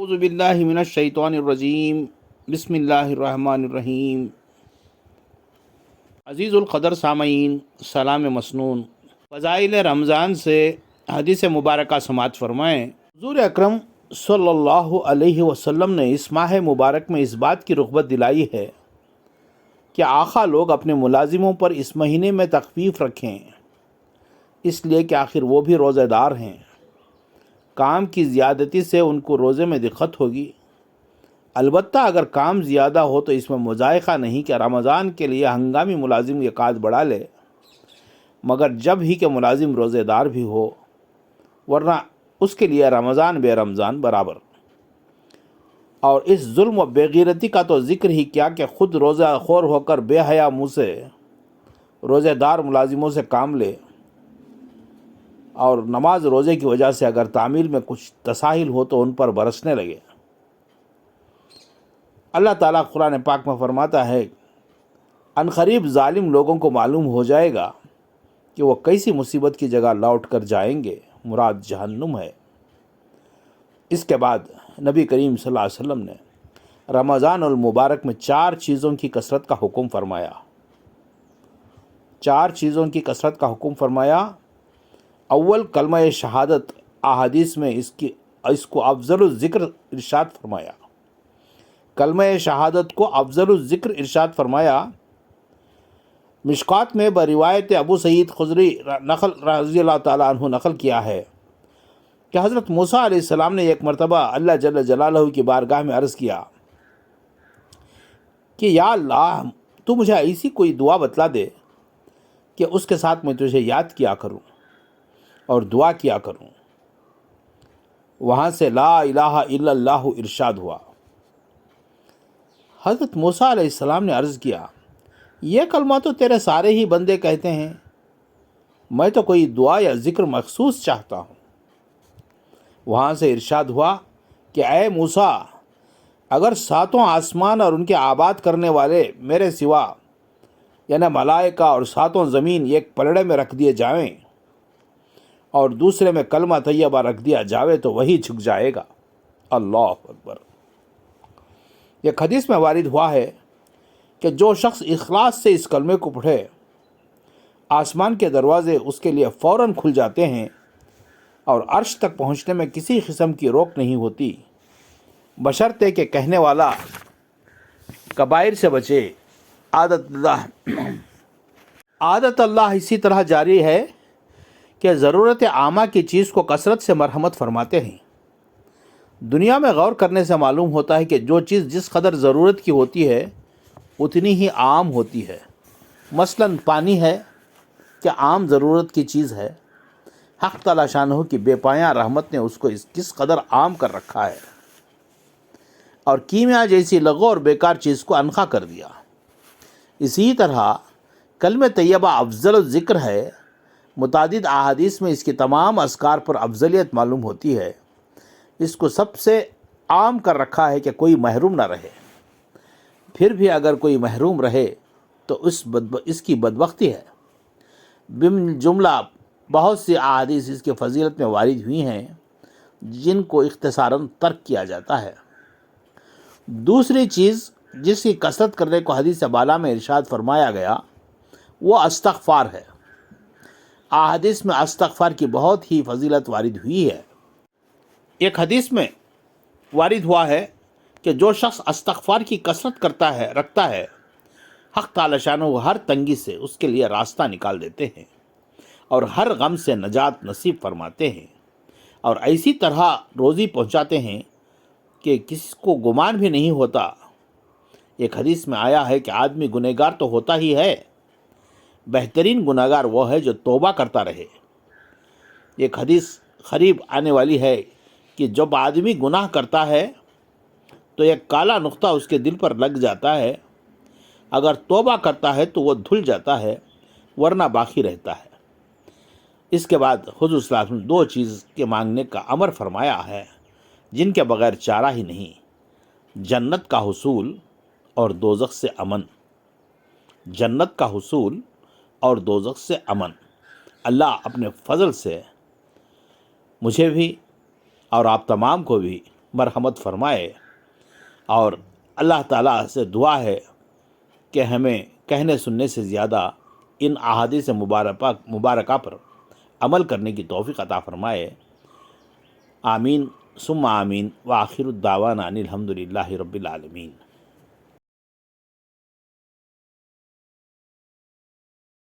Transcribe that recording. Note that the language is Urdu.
اعوذ باللہ من الشیطان الرجیم، بسم اللہ الرحمن الرحیم۔ عزیز القدر سامعین، سلام مسنون۔ فضائل رمضان سے حدیث مبارکہ سماعت فرمائیں۔ حضور اکرم صلی اللہ علیہ وسلم نے اس ماہ مبارک میں اس بات کی رغبت دلائی ہے کہ آقا لوگ اپنے ملازموں پر اس مہینے میں تخفیف رکھیں، اس لیے کہ آخر وہ بھی روزہ دار ہیں۔ کام کی زیادتی سے ان کو روزے میں دقت ہوگی، البتہ اگر کام زیادہ ہو تو اس میں مذائقہ نہیں کہ رمضان کے لیے ہنگامی ملازم یہ قائد بڑھا لے، مگر جب ہی کہ ملازم روزے دار بھی ہو، ورنہ اس کے لیے رمضان بے رمضان برابر۔ اور اس ظلم و بے غیرتی کا تو ذکر ہی کیا کہ خود روزہ خور ہو کر بے حیا منہ سے روزے دار ملازموں سے کام لے، اور نماز روزے کی وجہ سے اگر تعمیل میں کچھ تساہل ہو تو ان پر برسنے لگے۔ اللہ تعالیٰ قرآن پاک میں فرماتا ہے، ان قریب ظالم لوگوں کو معلوم ہو جائے گا کہ وہ کیسی مصیبت کی جگہ لوٹ کر جائیں گے، مراد جہنم ہے۔ اس کے بعد نبی کریم صلی اللہ علیہ وسلم نے رمضان المبارک میں 4 چیزوں کی کثرت کا حکم فرمایا۔ 4 چیزوں کی کثرت کا حکم فرمایا۔ اول، کلمہ شہادت، احادیث میں اس کو افضل الذکر ارشاد فرمایا۔ کلمہ شہادت کو افضل الذکر ارشاد فرمایا۔ مشکات میں بروایت ابو سعید خدری رضی اللہ تعالیٰ عنہ نقل کیا ہے کہ حضرت موسیٰ علیہ السلام نے ایک مرتبہ اللہ جل جلالہ کی بارگاہ میں عرض کیا کہ یا اللہ، تو مجھے ایسی کوئی دعا بتلا دے کہ اس کے ساتھ میں تجھے یاد کیا کروں اور دعا کیا کروں۔ وہاں سے لا الہ الا اللہ ارشاد ہوا۔ حضرت موسیٰ علیہ السلام نے عرض کیا، یہ کلمہ تو تیرے سارے ہی بندے کہتے ہیں، میں تو کوئی دعا یا ذکر مخصوص چاہتا ہوں۔ وہاں سے ارشاد ہوا کہ اے موسیٰ، اگر 7 آسمان اور ان کے آباد کرنے والے میرے سوا یعنی ملائکہ اور 7 زمین ایک پلڑے میں رکھ دیے جائیں اور دوسرے میں کلمہ طیبہ رکھ دیا جاوے تو وہی جھک جائے گا۔ اللہ اکبر۔ یہ حدیث میں وارد ہوا ہے کہ جو شخص اخلاص سے اس کلمے کو پڑھے، آسمان کے دروازے اس کے لیے فوراً کھل جاتے ہیں اور عرش تک پہنچنے میں کسی قسم کی روک نہیں ہوتی، بشرطے کہ کہنے والا کبائر سے بچے۔ عادت اللہ اسی طرح جاری ہے کہ ضرورت عامہ کی چیز کو کثرت سے مرحمت فرماتے ہیں۔ دنیا میں غور کرنے سے معلوم ہوتا ہے کہ جو چیز جس قدر ضرورت کی ہوتی ہے اتنی ہی عام ہوتی ہے۔ مثلا پانی ہے کہ عام ضرورت کی چیز ہے، حق تعالی شانہ کی بے پایاں رحمت نے اس کو کس قدر عام کر رکھا ہے، اور کیمیا جیسی لغو اور بیکار چیز کو انخا کر دیا۔ اسی طرح کلمہ طیبہ افضل الذکر ہے۔ متعدد احادیث میں اس کی تمام اذکار پر افضلیت معلوم ہوتی ہے۔ اس کو سب سے عام کر رکھا ہے کہ کوئی محروم نہ رہے، پھر بھی اگر کوئی محروم رہے تو اس کی بدبختی ہے۔ بالجملہ بہت سی احادیث اس کی فضیلت میں وارد ہوئی ہیں جن کو اختصاراً ترک کیا جاتا ہے۔ دوسری چیز جس کی کثرت کرنے کو حدیث بالا میں ارشاد فرمایا گیا وہ استغفار ہے۔ احادیث میں استغفار کی بہت ہی فضیلت وارد ہوئی ہے۔ ایک حدیث میں وارد ہوا ہے کہ جو شخص استغفار کی کثرت رکھتا ہے، حق تعالی شانہ ہر تنگی سے اس کے لیے راستہ نکال دیتے ہیں اور ہر غم سے نجات نصیب فرماتے ہیں، اور ایسی طرح روزی پہنچاتے ہیں کہ کسی کو گمان بھی نہیں ہوتا۔ ایک حدیث میں آیا ہے کہ آدمی گنہگار تو ہوتا ہی ہے، بہترین گنہگار وہ ہے جو توبہ کرتا رہے۔ ایک حدیث قریب آنے والی ہے کہ جب آدمی گناہ کرتا ہے تو ایک کالا نقطہ اس کے دل پر لگ جاتا ہے، اگر توبہ کرتا ہے تو وہ دھل جاتا ہے، ورنہ باقی رہتا ہے۔ اس کے بعد حضور صلی اللہ علیہ وسلم 2 چیز کے مانگنے کا امر فرمایا ہے جن کے بغیر چارہ ہی نہیں: جنت کا حصول اور دوزخ سے امن۔ جنت کا حصول اور دوزخ سے امن۔ اللہ اپنے فضل سے مجھے بھی اور آپ تمام کو بھی مرحمت فرمائے، اور اللہ تعالیٰ سے دعا ہے کہ ہمیں کہنے سننے سے زیادہ ان احادیث مبارکہ پر عمل کرنے کی توفیق عطا فرمائے۔ آمین ثم آمین، وآخر الدعوانا ان الحمد للہ رب العالمین۔